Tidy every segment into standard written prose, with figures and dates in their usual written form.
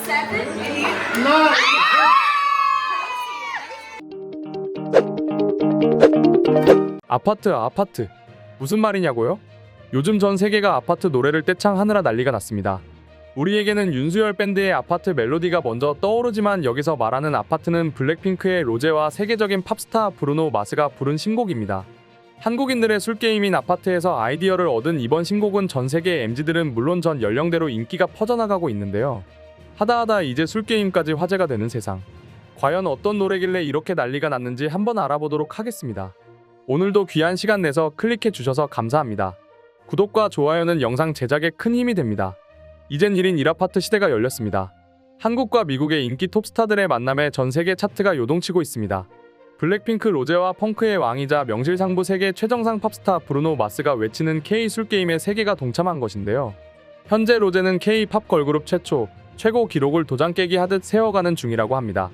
7, 8. 아파트. 무슨 말이냐고요? 요즘 전 세계가 아파트 노래를 떼창하느라 난리가 났습니다. 우리에게는 윤수열 밴드의 아파트 멜로디가 먼저 떠오르지만 여기서 말하는 아파트는 블랙핑크의 로제와 세계적인 팝스타 브루노 마스가 부른 신곡입니다. 한국인들의 술게임인 아파트에서 아이디어를 얻은 이번 신곡은 전 세계 MZ들은 물론 전 연령대로 인기가 퍼져나가고 있는데요. 하다하다 이제 술게임까지 화제가 되는 세상. 과연 어떤 노래길래 이렇게 난리가 났는지 한번 알아보도록 하겠습니다. 오늘도 귀한 시간 내서 클릭해 주셔서 감사합니다. 구독과 좋아요는 영상 제작에 큰 힘이 됩니다. 이젠 1인 1아파트 시대가 열렸습니다. 한국과 미국의 인기 톱스타들의 만남에 전 세계 차트가 요동치고 있습니다. 블랙핑크 로제와 펑크의 왕이자 명실상부 세계 최정상 팝스타 브루노 마스가 외치는 K 술게임에 세계가 동참한 것인데요. 현재 로제는 K-팝 걸그룹 최고 기록을 도장 깨기 하듯 세워가는 중이라고 합니다.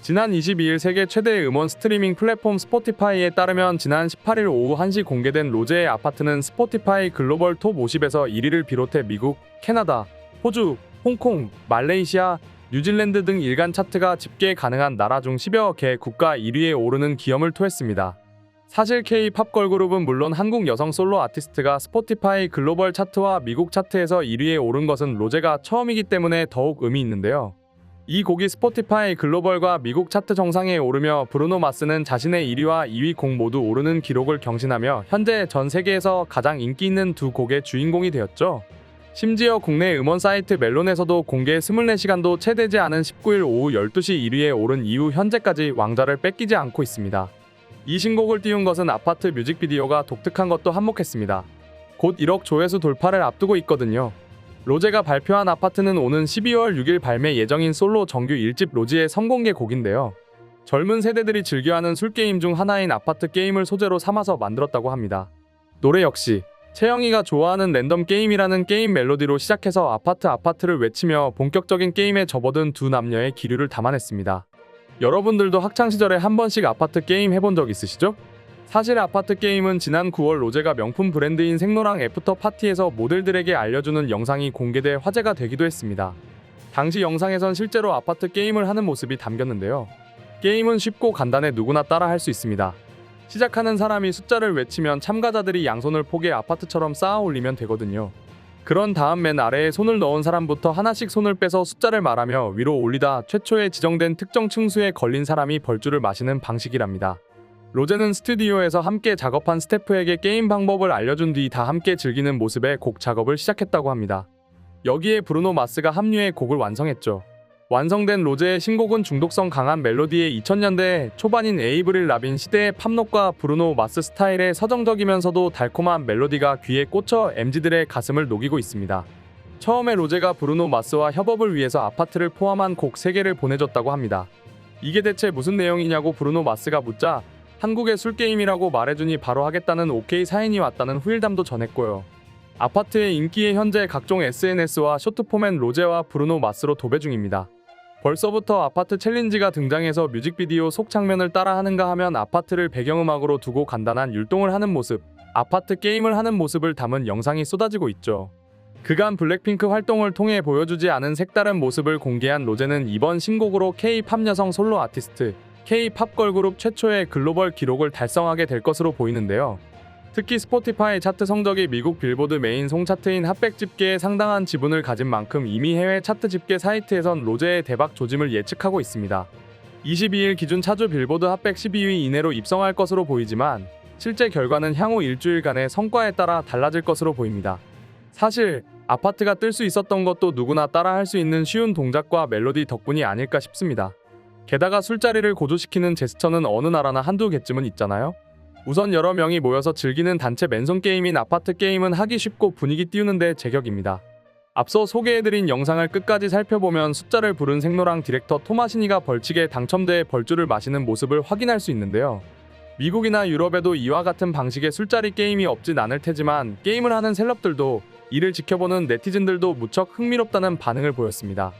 지난 22일 세계 최대 음원 스트리밍 플랫폼 스포티파이에 따르면 지난 18일 오후 1시 공개된 로제의 아파트는 스포티파이 글로벌 톱 50에서 1위를 비롯해 미국, 캐나다, 호주, 홍콩, 말레이시아, 뉴질랜드 등 일간 차트가 집계 가능한 나라 중 10여 개 국가 1위에 오르는 기염을 토했습니다. 사실 K-팝 걸그룹은 물론 한국 여성 솔로 아티스트가 스포티파이 글로벌 차트와 미국 차트에서 1위에 오른 것은 로제가 처음이기 때문에 더욱 의미 있는데요. 이 곡이 스포티파이 글로벌과 미국 차트 정상에 오르며 브루노 마스는 자신의 1위와 2위 곡 모두 오르는 기록을 경신하며 현재 전 세계에서 가장 인기 있는 두 곡의 주인공이 되었죠. 심지어 국내 음원 사이트 멜론에서도 공개 24시간도 채 되지 않은 19일 오후 12시 1위에 오른 이후 현재까지 왕좌를 뺏기지 않고 있습니다. 이 신곡을 띄운 것은 아파트 뮤직비디오가 독특한 것도 한몫했습니다. 곧 1억 조회수 돌파를 앞두고 있거든요. 로제가 발표한 아파트는 오는 12월 6일 발매 예정인 솔로 정규 1집 로지의 선공개 곡인데요. 젊은 세대들이 즐겨하는 술게임 중 하나인 아파트 게임을 소재로 삼아서 만들었다고 합니다. 노래 역시 채영이가 좋아하는 랜덤 게임이라는 게임 멜로디로 시작해서 아파트를 외치며 본격적인 게임에 접어든 두 남녀의 기류를 담아냈습니다. 여러분들도 학창시절에 한 번씩 아파트 게임 해본 적 있으시죠? 사실 아파트 게임은 지난 9월 로제가 명품 브랜드인 생로랑 애프터 파티에서 모델들에게 알려주는 영상이 공개돼 화제가 되기도 했습니다. 당시 영상에선 실제로 아파트 게임을 하는 모습이 담겼는데요. 게임은 쉽고 간단해 누구나 따라 할 수 있습니다. 시작하는 사람이 숫자를 외치면 참가자들이 양손을 포개 아파트처럼 쌓아 올리면 되거든요. 그런 다음 맨 아래에 손을 넣은 사람부터 하나씩 손을 빼서 숫자를 말하며 위로 올리다 최초에 지정된 특정 층수에 걸린 사람이 벌주를 마시는 방식이랍니다. 로제는 스튜디오에서 함께 작업한 스태프에게 게임 방법을 알려준 뒤 다 함께 즐기는 모습에 곡 작업을 시작했다고 합니다. 여기에 브루노 마스가 합류해 곡을 완성했죠. 완성된 로제의 신곡은 중독성 강한 멜로디의 2000년대 초반인 에이브릴 라빈 시대의 팝록과 브루노 마스 스타일의 서정적이면서도 달콤한 멜로디가 귀에 꽂혀 MZ들의 가슴을 녹이고 있습니다. 처음에 로제가 브루노 마스와 협업을 위해서 아파트를 포함한 곡 3개를 보내줬다고 합니다. 이게 대체 무슨 내용이냐고 브루노 마스가 묻자 한국의 술게임이라고 말해주니 바로 하겠다는 오케이 사인이 왔다는 후일담도 전했고요. 아파트의 인기에 현재 각종 SNS와 쇼트포맨 로제와 브루노 마스로 도배 중입니다. 벌써부터 아파트 챌린지가 등장해서 뮤직비디오 속 장면을 따라하는가 하면 아파트를 배경음악으로 두고 간단한 율동을 하는 모습, 아파트 게임을 하는 모습을 담은 영상이 쏟아지고 있죠. 그간 블랙핑크 활동을 통해 보여주지 않은 색다른 모습을 공개한 로제는 이번 신곡으로 K-팝 여성 솔로 아티스트, K-팝 걸그룹 최초의 글로벌 기록을 달성하게 될 것으로 보이는데요. 특히 스포티파이 차트 성적이 미국 빌보드 메인 송 차트인 핫백 집계에 상당한 지분을 가진 만큼 이미 해외 차트 집계 사이트에선 로제의 대박 조짐을 예측하고 있습니다. 22일 기준 차주 빌보드 핫백 12위 이내로 입성할 것으로 보이지만 실제 결과는 향후 일주일간의 성과에 따라 달라질 것으로 보입니다. 사실 아파트가 뜰 수 있었던 것도 누구나 따라할 수 있는 쉬운 동작과 멜로디 덕분이 아닐까 싶습니다. 게다가 술자리를 고조시키는 제스처는 어느 나라나 한두 개쯤은 있잖아요. 우선 여러 명이 모여서 즐기는 단체 맨손 게임인 아파트 게임은 하기 쉽고 분위기 띄우는데 제격입니다. 앞서 소개해드린 영상을 끝까지 살펴보면 숫자를 부른 생로랑 디렉터 토마시니가 벌칙에 당첨돼 벌주를 마시는 모습을 확인할 수 있는데요. 미국이나 유럽에도 이와 같은 방식의 술자리 게임이 없진 않을 테지만 게임을 하는 셀럽들도 이를 지켜보는 네티즌들도 무척 흥미롭다는 반응을 보였습니다.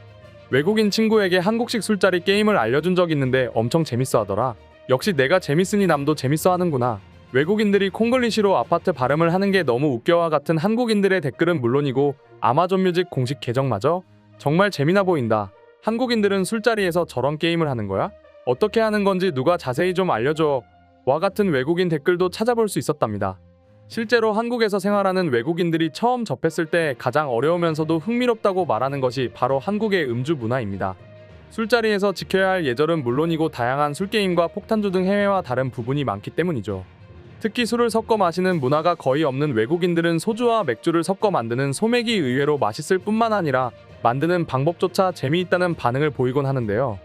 외국인 친구에게 한국식 술자리 게임을 알려준 적 있는데 엄청 재밌어 하더라. 역시 내가 재밌으니 남도 재밌어 하는구나. 외국인들이 콩글리시로 아파트 발음을 하는 게 너무 웃겨와 같은 한국인들의 댓글은 물론이고 아마존 뮤직 공식 계정마저 정말 재미나 보인다. 한국인들은 술자리에서 저런 게임을 하는 거야? 어떻게 하는 건지 누가 자세히 좀 알려줘. 와 같은 외국인 댓글도 찾아볼 수 있었답니다. 실제로 한국에서 생활하는 외국인들이 처음 접했을 때 가장 어려우면서도 흥미롭다고 말하는 것이 바로 한국의 음주 문화입니다. 술자리에서 지켜야 할 예절은 물론이고 다양한 술게임과 폭탄주 등 해외와 다른 부분이 많기 때문이죠. 특히 술을 섞어 마시는 문화가 거의 없는 외국인들은 소주와 맥주를 섞어 만드는 소맥이 의외로 맛있을 뿐만 아니라 만드는 방법조차 재미있다는 반응을 보이곤 하는데요.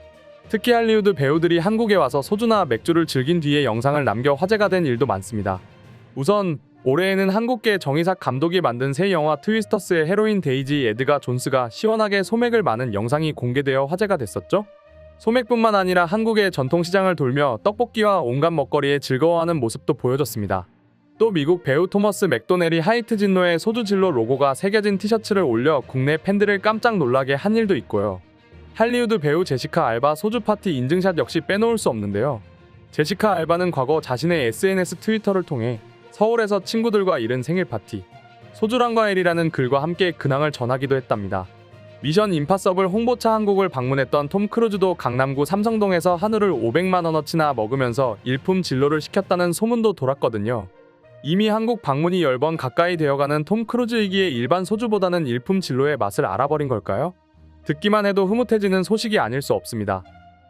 특히 할리우드 배우들이 한국에 와서 소주나 맥주를 즐긴 뒤에 영상을 남겨 화제가 된 일도 많습니다. 우선 올해에는 한국계 정의삭 감독이 만든 새 영화 트위스터스의 헤로인 데이지 에드가 존스가 시원하게 소맥을 마는 영상이 공개되어 화제가 됐었죠. 소맥뿐만 아니라 한국의 전통시장을 돌며 떡볶이와 온갖 먹거리에 즐거워하는 모습도 보여졌습니다. 또 미국 배우 토머스 맥도넬이 하이트 진로의 소주 진로 로고가 새겨진 티셔츠를 올려 국내 팬들을 깜짝 놀라게 한 일도 있고요. 할리우드 배우 제시카 알바 소주 파티 인증샷 역시 빼놓을 수 없는데요. 제시카 알바는 과거 자신의 SNS 트위터를 통해 서울에서 친구들과 이른 생일 파티, 소주랑과 헬이라는 글과 함께 근황을 전하기도 했답니다. 미션 임파서블 홍보차 한국을 방문했던 톰 크루즈도 강남구 삼성동에서 한우를 500만 원어치나 먹으면서 일품 진로를 시켰다는 소문도 돌았거든요. 이미 한국 방문이 10번 가까이 되어가는 톰 크루즈이기에 일반 소주보다는 일품 진로의 맛을 알아버린 걸까요? 듣기만 해도 흐뭇해지는 소식이 아닐 수 없습니다.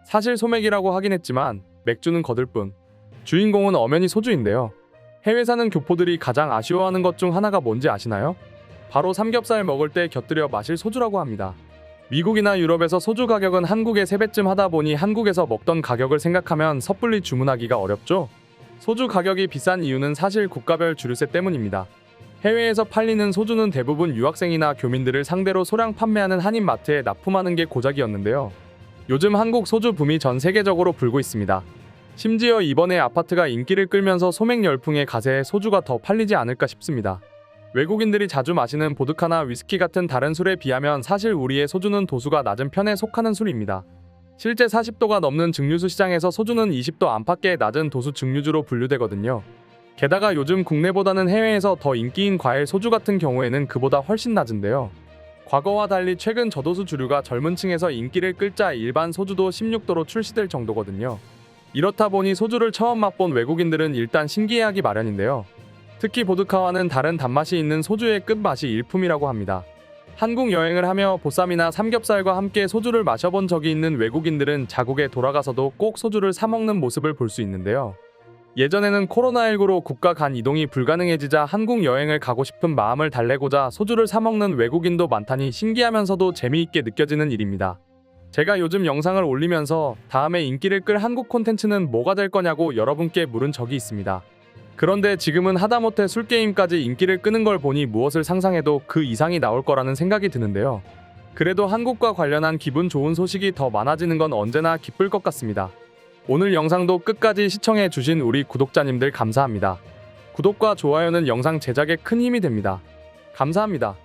사실 소맥이라고 하긴 했지만 맥주는 거들 뿐. 주인공은 엄연히 소주인데요. 해외 사는 교포들이 가장 아쉬워하는 것 중 하나가 뭔지 아시나요? 바로 삼겹살 먹을 때 곁들여 마실 소주라고 합니다. 미국이나 유럽에서 소주 가격은 한국의 3배쯤 하다 보니 한국에서 먹던 가격을 생각하면 섣불리 주문하기가 어렵죠. 소주 가격이 비싼 이유는 사실 국가별 주류세 때문입니다. 해외에서 팔리는 소주는 대부분 유학생이나 교민들을 상대로 소량 판매하는 한인마트에 납품하는 게 고작이었는데요. 요즘 한국 소주 붐이 전 세계적으로 불고 있습니다. 심지어 이번에 아파트가 인기를 끌면서 소맥 열풍의 가세에 소주가 더 팔리지 않을까 싶습니다. 외국인들이 자주 마시는 보드카나 위스키 같은 다른 술에 비하면 사실 우리의 소주는 도수가 낮은 편에 속하는 술입니다. 실제 40도가 넘는 증류수 시장에서 소주는 20도 안팎의 낮은 도수 증류주로 분류되거든요. 게다가 요즘 국내보다는 해외에서 더 인기인 과일 소주 같은 경우에는 그보다 훨씬 낮은데요. 과거와 달리 최근 저도수 주류가 젊은 층에서 인기를 끌자 일반 소주도 16도로 출시될 정도거든요. 이렇다 보니 소주를 처음 맛본 외국인들은 일단 신기해하기 마련인데요. 특히 보드카와는 다른 단맛이 있는 소주의 끝맛이 일품이라고 합니다. 한국 여행을 하며 보쌈이나 삼겹살과 함께 소주를 마셔본 적이 있는 외국인들은 자국에 돌아가서도 꼭 소주를 사 먹는 모습을 볼 수 있는데요. 예전에는 코로나19로 국가 간 이동이 불가능해지자 한국 여행을 가고 싶은 마음을 달래고자 소주를 사 먹는 외국인도 많다니 신기하면서도 재미있게 느껴지는 일입니다. 제가 요즘 영상을 올리면서 다음에 인기를 끌 한국 콘텐츠는 뭐가 될 거냐고 여러분께 물은 적이 있습니다. 그런데 지금은 하다못해 술게임까지 인기를 끄는 걸 보니 무엇을 상상해도 그 이상이 나올 거라는 생각이 드는데요. 그래도 한국과 관련한 기분 좋은 소식이 더 많아지는 건 언제나 기쁠 것 같습니다. 오늘 영상도 끝까지 시청해 주신 우리 구독자님들 감사합니다. 구독과 좋아요는 영상 제작에 큰 힘이 됩니다. 감사합니다.